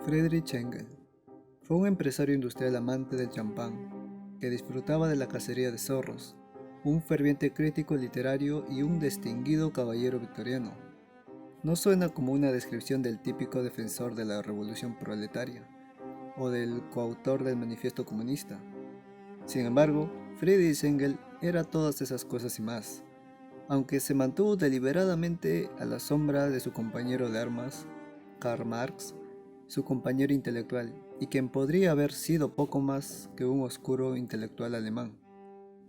Friedrich Engel fue un empresario industrial amante del champán, que disfrutaba de la cacería de zorros, un ferviente crítico literario y un distinguido caballero victoriano. No suena como una descripción del típico defensor de la revolución proletaria o del coautor del manifiesto comunista. Sin embargo, Friedrich Engel era todas esas cosas y más, aunque se mantuvo deliberadamente a la sombra de su compañero de armas, Karl Marx, su compañero intelectual, y quien podría haber sido poco más que un oscuro intelectual alemán.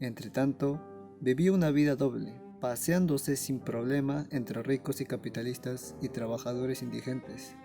Entretanto, vivía una vida doble, paseándose sin problema entre ricos y capitalistas y trabajadores indigentes,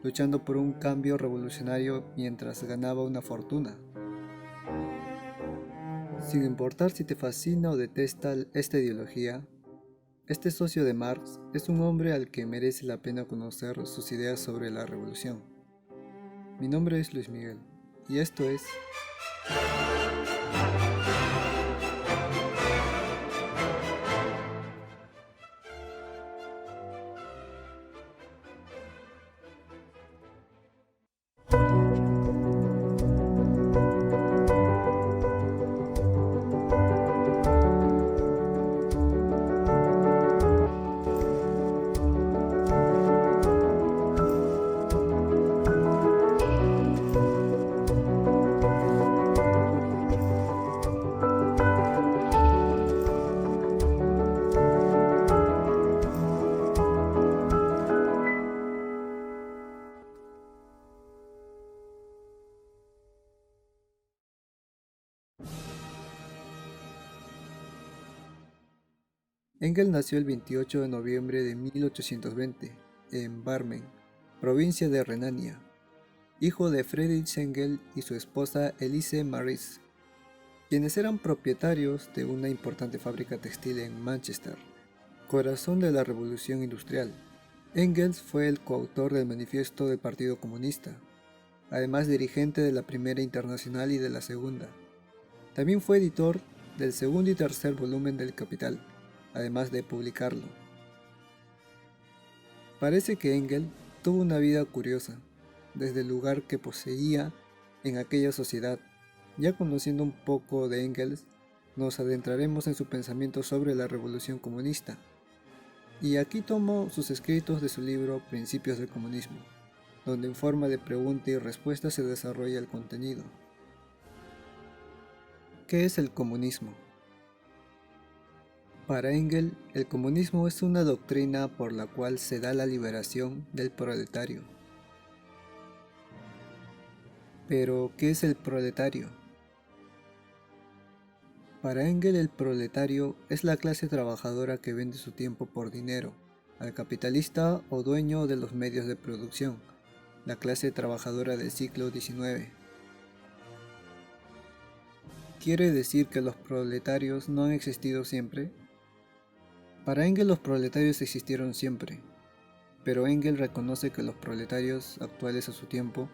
luchando por un cambio revolucionario mientras ganaba una fortuna. Sin importar si te fascina o detesta esta ideología, este socio de Marx es un hombre al que merece la pena conocer sus ideas sobre la revolución. Mi nombre es Luis Miguel y esto es Engel nació el 28 de noviembre de 1820 en Barmen, provincia de Renania, hijo de Friedrich Engel y su esposa Elise Maris, quienes eran propietarios de una importante fábrica textil en Manchester, corazón de la Revolución Industrial. Engels fue el coautor del manifiesto del Partido Comunista, además dirigente de la Primera Internacional y de la Segunda. También fue editor del segundo y tercer volumen del Capital, además de publicarlo. Parece que Engel tuvo una vida curiosa, desde el lugar que poseía en aquella sociedad. Ya conociendo un poco de Engels, nos adentraremos en su pensamiento sobre la revolución comunista. Y aquí tomo sus escritos de su libro Principios del Comunismo, donde en forma de pregunta y respuesta se desarrolla el contenido. ¿Qué es el comunismo? Para Engel, el comunismo es una doctrina por la cual se da la liberación del proletario. Pero, ¿qué es el proletario? Para Engel, el proletario es la clase trabajadora que vende su tiempo por dinero al capitalista o dueño de los medios de producción, la clase trabajadora del siglo XIX. ¿Quiere decir que los proletarios no han existido siempre? Para Engel los proletarios existieron siempre, pero Engel reconoce que los proletarios actuales a su tiempo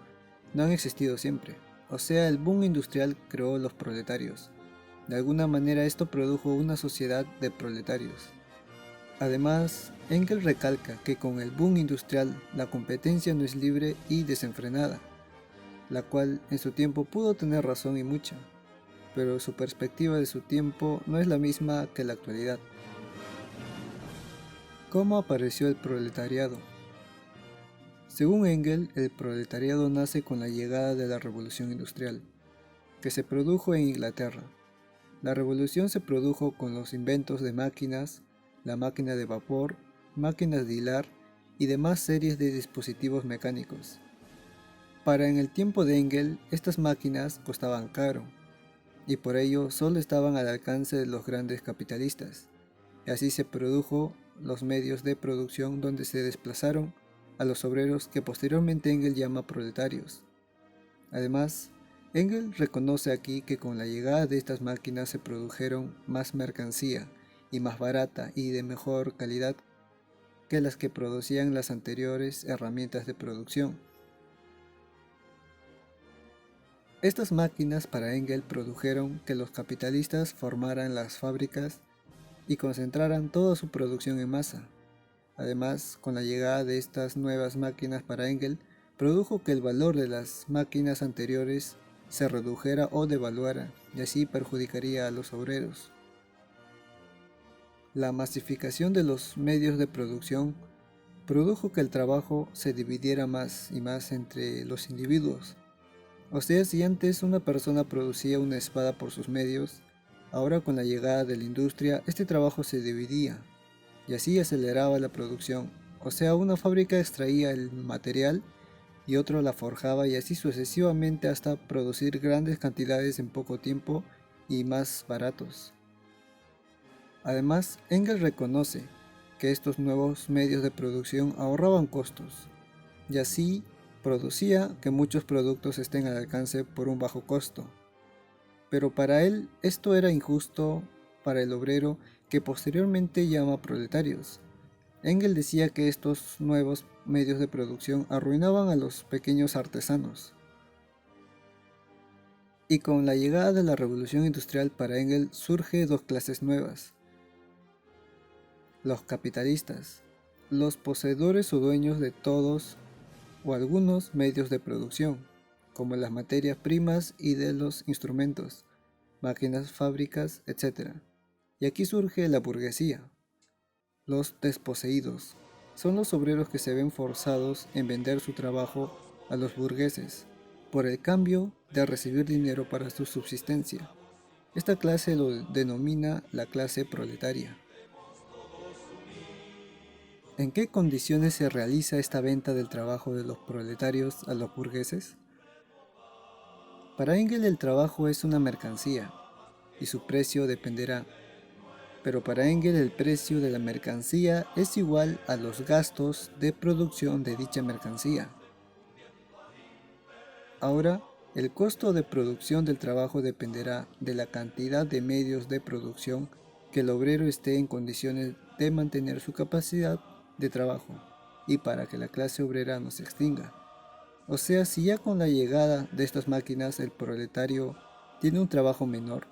no han existido siempre. O sea, el boom industrial creó los proletarios. De alguna manera esto produjo una sociedad de proletarios. Además, Engel recalca que con el boom industrial la competencia no es libre y desenfrenada, la cual en su tiempo pudo tener razón y mucha, pero su perspectiva de su tiempo no es la misma que la actualidad. ¿Cómo apareció el proletariado? Según Engel, el proletariado nace con la llegada de la Revolución Industrial, que se produjo en Inglaterra. La revolución se produjo con los inventos de máquinas, la máquina de vapor, máquinas de hilar y demás series de dispositivos mecánicos. Para en el tiempo de Engel, estas máquinas costaban caro, y por ello solo estaban al alcance de los grandes capitalistas. Y así se produjo los medios de producción donde se desplazaron a los obreros que posteriormente Engel llama proletarios. Además, Engel reconoce aquí que con la llegada de estas máquinas se produjeron más mercancía y más barata y de mejor calidad que las que producían las anteriores herramientas de producción. Estas máquinas para Engel produjeron que los capitalistas formaran las fábricas y concentraran toda su producción en masa. Además, con la llegada de estas nuevas máquinas para Engel, produjo que el valor de las máquinas anteriores se redujera o devaluara, y así perjudicaría a los obreros. La masificación de los medios de producción produjo que el trabajo se dividiera más y más entre los individuos. O sea, si antes una persona producía una espada por sus medios, ahora con la llegada de la industria este trabajo se dividía y así aceleraba la producción. O sea, una fábrica extraía el material y otro la forjaba y así sucesivamente hasta producir grandes cantidades en poco tiempo y más baratos. Además, Engels reconoce que estos nuevos medios de producción ahorraban costos y así producía que muchos productos estén al alcance por un bajo costo. Pero para él esto era injusto para el obrero que posteriormente llama proletarios. Engels decía que estos nuevos medios de producción arruinaban a los pequeños artesanos. Y con la llegada de la revolución industrial para Engels surge dos clases nuevas. Los capitalistas, los poseedores o dueños de todos o algunos medios de producción, como las materias primas y de los instrumentos, máquinas, fábricas, etc. Y aquí surge la burguesía. Los desposeídos son los obreros que se ven forzados en vender su trabajo a los burgueses por el cambio de recibir dinero para su subsistencia. Esta clase lo denomina la clase proletaria. ¿En qué condiciones se realiza esta venta del trabajo de los proletarios a los burgueses? Para Engels el trabajo es una mercancía y su precio dependerá, pero para Engels el precio de la mercancía es igual a los gastos de producción de dicha mercancía. Ahora, el costo de producción del trabajo dependerá de la cantidad de medios de producción que el obrero esté en condiciones de mantener su capacidad de trabajo y para que la clase obrera no se extinga. O sea, si ya con la llegada de estas máquinas el proletario tiene un trabajo menor,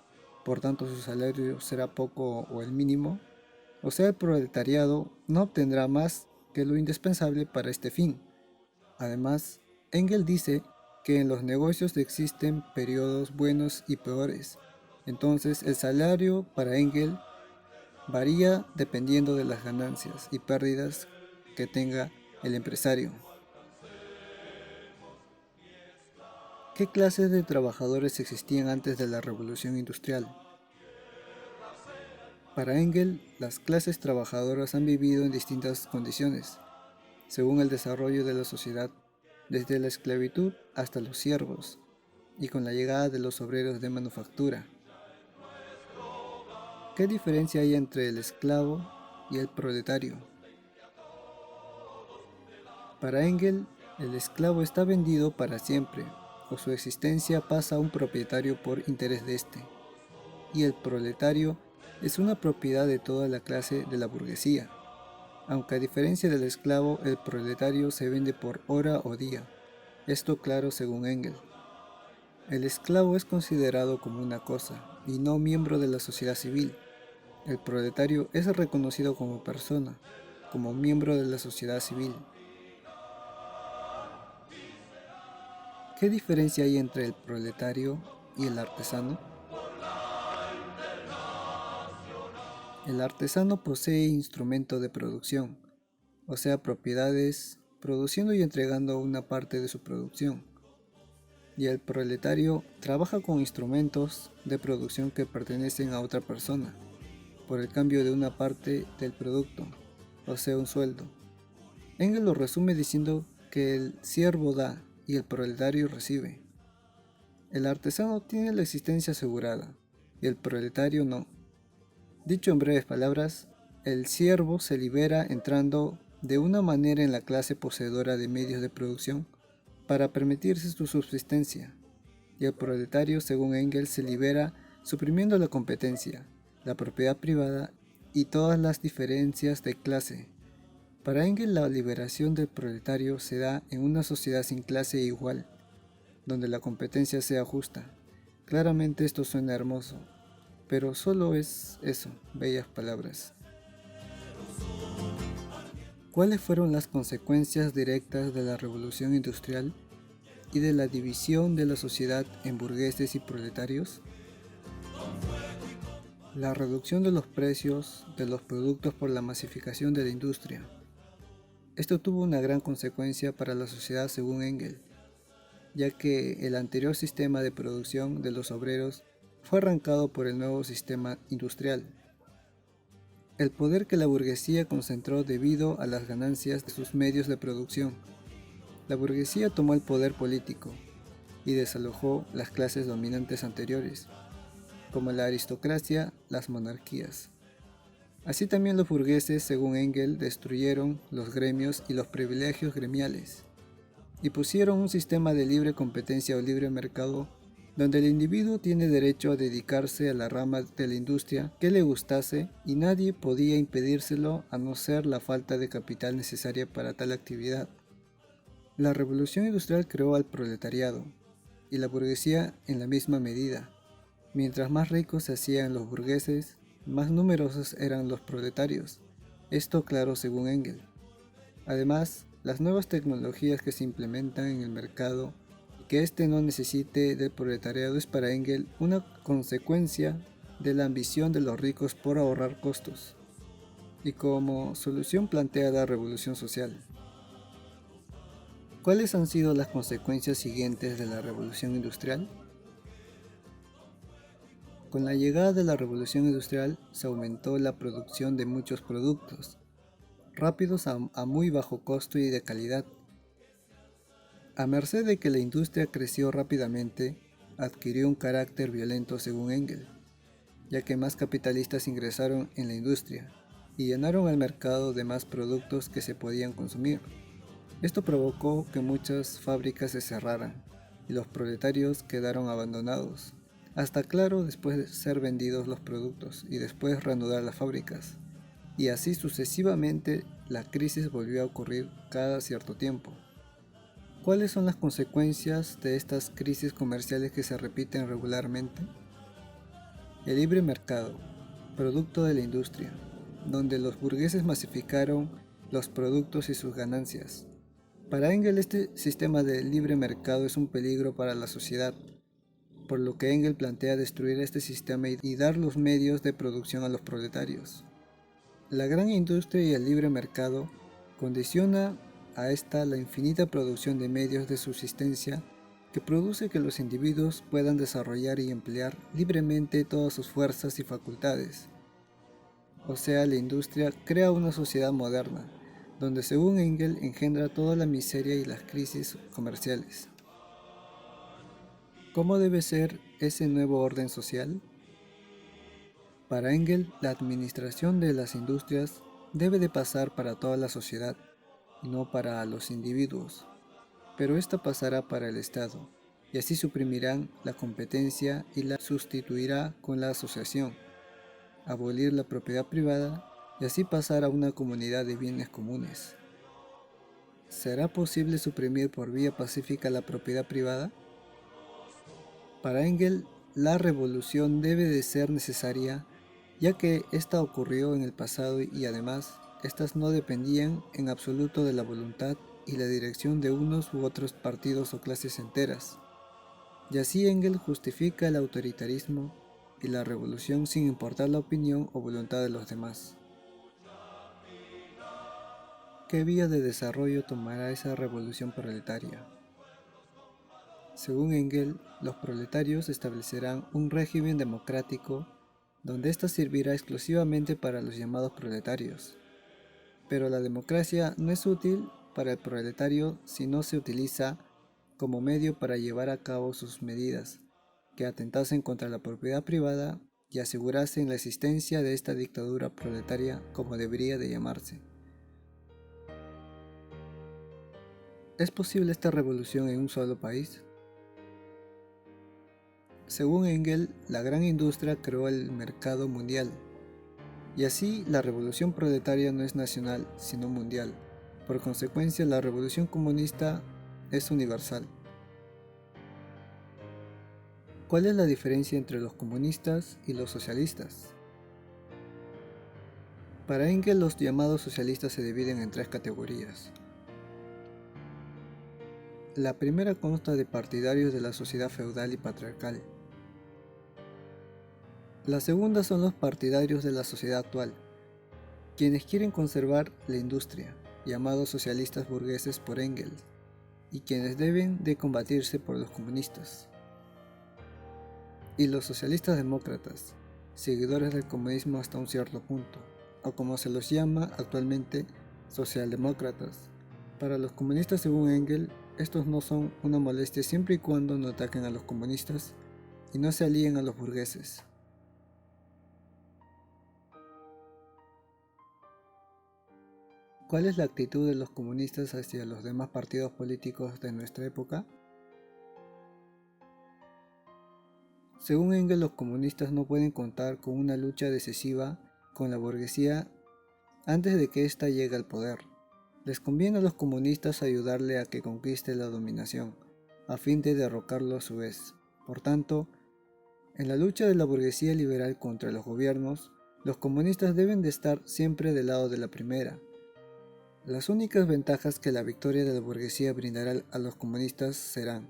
por tanto su salario será poco o el mínimo, o sea, el proletariado no obtendrá más que lo indispensable para este fin. Además, Engels dice que en los negocios existen periodos buenos y peores. Entonces, el salario para Engels varía dependiendo de las ganancias y pérdidas que tenga el empresario. ¿Qué clases de trabajadores existían antes de la Revolución Industrial? Para Engels, las clases trabajadoras han vivido en distintas condiciones, según el desarrollo de la sociedad, desde la esclavitud hasta los siervos, y con la llegada de los obreros de manufactura. ¿Qué diferencia hay entre el esclavo y el proletario? Para Engels, el esclavo está vendido para siempre, o su existencia pasa a un propietario por interés de éste, y el proletario es una propiedad de toda la clase de la burguesía, aunque a diferencia del esclavo, el proletario se vende por hora o día, esto claro según Engels. El esclavo es considerado como una cosa y no miembro de la sociedad civil. El proletario es reconocido como persona, como miembro de la sociedad civil. ¿Qué diferencia hay entre el proletario y el artesano? El artesano posee instrumento de producción, o sea, propiedades, produciendo y entregando una parte de su producción. Y el proletario trabaja con instrumentos de producción que pertenecen a otra persona, por el cambio de una parte del producto, o sea, un sueldo. Engels lo resume diciendo que el siervo da y el proletario recibe. El artesano tiene la existencia asegurada y el proletario no. Dicho en breves palabras, el siervo se libera entrando de una manera en la clase poseedora de medios de producción para permitirse su subsistencia, y el proletario, según Engels, se libera suprimiendo la competencia, la propiedad privada y todas las diferencias de clase. Para Engels, la liberación del proletario se da en una sociedad sin clase igual, donde la competencia sea justa. Claramente esto suena hermoso, pero solo es eso, bellas palabras. ¿Cuáles fueron las consecuencias directas de la revolución industrial y de la división de la sociedad en burgueses y proletarios? La reducción de los precios de los productos por la masificación de la industria. Esto tuvo una gran consecuencia para la sociedad según Engels, ya que el anterior sistema de producción de los obreros fue arrancado por el nuevo sistema industrial. El poder que la burguesía concentró debido a las ganancias de sus medios de producción. La burguesía tomó el poder político y desalojó las clases dominantes anteriores, como la aristocracia, las monarquías. Así también los burgueses, según Engels, destruyeron los gremios y los privilegios gremiales, y pusieron un sistema de libre competencia o libre mercado donde el individuo tiene derecho a dedicarse a la rama de la industria que le gustase y nadie podía impedírselo a no ser la falta de capital necesaria para tal actividad. La revolución industrial creó al proletariado y la burguesía en la misma medida. Mientras más ricos se hacían los burgueses, más numerosos eran los proletarios. Esto claro según Engels. Además, las nuevas tecnologías que se implementan en el mercado y que éste no necesite del proletariado es para Engels una consecuencia de la ambición de los ricos por ahorrar costos. Y como solución plantea la revolución social. ¿Cuáles han sido las consecuencias siguientes de la revolución industrial? Con la llegada de la revolución industrial se aumentó la producción de muchos productos, rápidos a muy bajo costo y de calidad. A merced de que la industria creció rápidamente, adquirió un carácter violento según Engels, ya que más capitalistas ingresaron en la industria y llenaron el mercado de más productos que se podían consumir. Esto provocó que muchas fábricas se cerraran y los proletarios quedaron abandonados, hasta claro después de ser vendidos los productos y después reanudar las fábricas. Y así sucesivamente la crisis volvió a ocurrir cada cierto tiempo. ¿Cuáles son las consecuencias de estas crisis comerciales que se repiten regularmente? El libre mercado, producto de la industria, donde los burgueses masificaron los productos y sus ganancias. Para Engels este sistema de libre mercado es un peligro para la sociedad, por lo que Engels plantea destruir este sistema y dar los medios de producción a los proletarios. La gran industria y el libre mercado condiciona a esta la infinita producción de medios de subsistencia que produce que los individuos puedan desarrollar y emplear libremente todas sus fuerzas y facultades. O sea, la industria crea una sociedad moderna, donde según Engels engendra toda la miseria y las crisis comerciales. ¿Cómo debe ser ese nuevo orden social? Para Engels, la administración de las industrias debe de pasar para toda la sociedad, y no para los individuos, pero esta pasará para el Estado, y así suprimirán la competencia y la sustituirá con la asociación, abolir la propiedad privada y así pasar a una comunidad de bienes comunes. ¿Será posible suprimir por vía pacífica la propiedad privada? Para Engels, la revolución debe de ser necesaria, ya que esta ocurrió en el pasado y además, estas no dependían en absoluto de la voluntad y la dirección de unos u otros partidos o clases enteras. Y así Engels justifica el autoritarismo y la revolución sin importar la opinión o voluntad de los demás. ¿Qué vía de desarrollo tomará esa revolución proletaria? Según Engels, los proletarios establecerán un régimen democrático donde ésta servirá exclusivamente para los llamados proletarios. Pero la democracia no es útil para el proletario si no se utiliza como medio para llevar a cabo sus medidas que atentasen contra la propiedad privada y asegurasen la existencia de esta dictadura proletaria como debería de llamarse. ¿Es posible esta revolución en un solo país? Según Engels, la gran industria creó el mercado mundial, y así la revolución proletaria no es nacional, sino mundial. Por consecuencia, la revolución comunista es universal. ¿Cuál es la diferencia entre los comunistas y los socialistas? Para Engels, los llamados socialistas se dividen en tres categorías. La primera consta de partidarios de la sociedad feudal y patriarcal. La segunda son los partidarios de la sociedad actual, quienes quieren conservar la industria, llamados socialistas burgueses por Engels, y quienes deben de combatirse por los comunistas. Y los socialistas demócratas, seguidores del comunismo hasta un cierto punto, o como se los llama actualmente, socialdemócratas. Para los comunistas, según Engels, estos no son una molestia siempre y cuando no ataquen a los comunistas y no se alíen a los burgueses. ¿Cuál es la actitud de los comunistas hacia los demás partidos políticos de nuestra época? Según Engels, los comunistas no pueden contar con una lucha decisiva con la burguesía antes de que ésta llegue al poder. Les conviene a los comunistas ayudarle a que conquiste la dominación, a fin de derrocarlo a su vez. Por tanto, en la lucha de la burguesía liberal contra los gobiernos, los comunistas deben de estar siempre del lado de la primera. Las únicas ventajas que la victoria de la burguesía brindará a los comunistas serán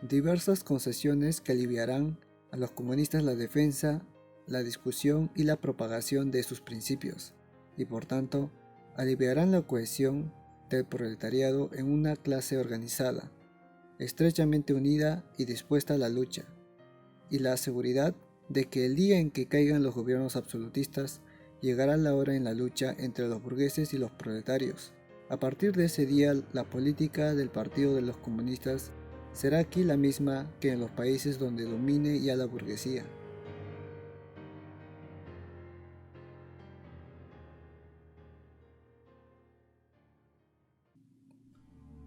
diversas concesiones que aliviarán a los comunistas la defensa, la discusión y la propagación de sus principios, y por tanto, aliviarán la cohesión del proletariado en una clase organizada, estrechamente unida y dispuesta a la lucha, y la seguridad de que el día en que caigan los gobiernos absolutistas, llegará la hora en la lucha entre los burgueses y los proletarios. A partir de ese día, la política del Partido de los Comunistas será aquí la misma que en los países donde domine ya la burguesía.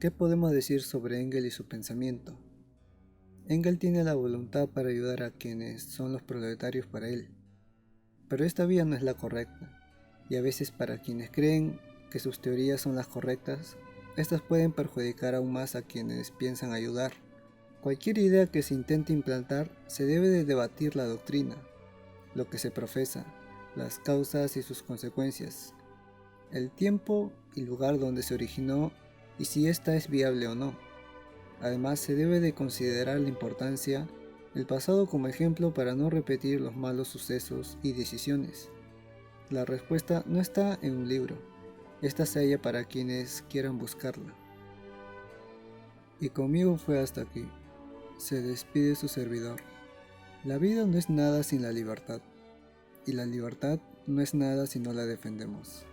¿Qué podemos decir sobre Engels y su pensamiento? Engels tiene la voluntad para ayudar a quienes son los proletarios para él, pero esta vía no es la correcta, y a veces para quienes creen que sus teorías son las correctas, estas pueden perjudicar aún más a quienes piensan ayudar. Cualquier idea que se intente implantar se debe de debatir la doctrina, lo que se profesa, las causas y sus consecuencias, el tiempo y lugar donde se originó y si ésta es viable o no. Además, se debe de considerar la importancia del pasado como ejemplo para no repetir los malos sucesos y decisiones. La respuesta no está en un libro, esta se halla para quienes quieran buscarla. Y conmigo fue hasta aquí. Se despide su servidor. La vida no es nada sin la libertad, y la libertad no es nada si no la defendemos.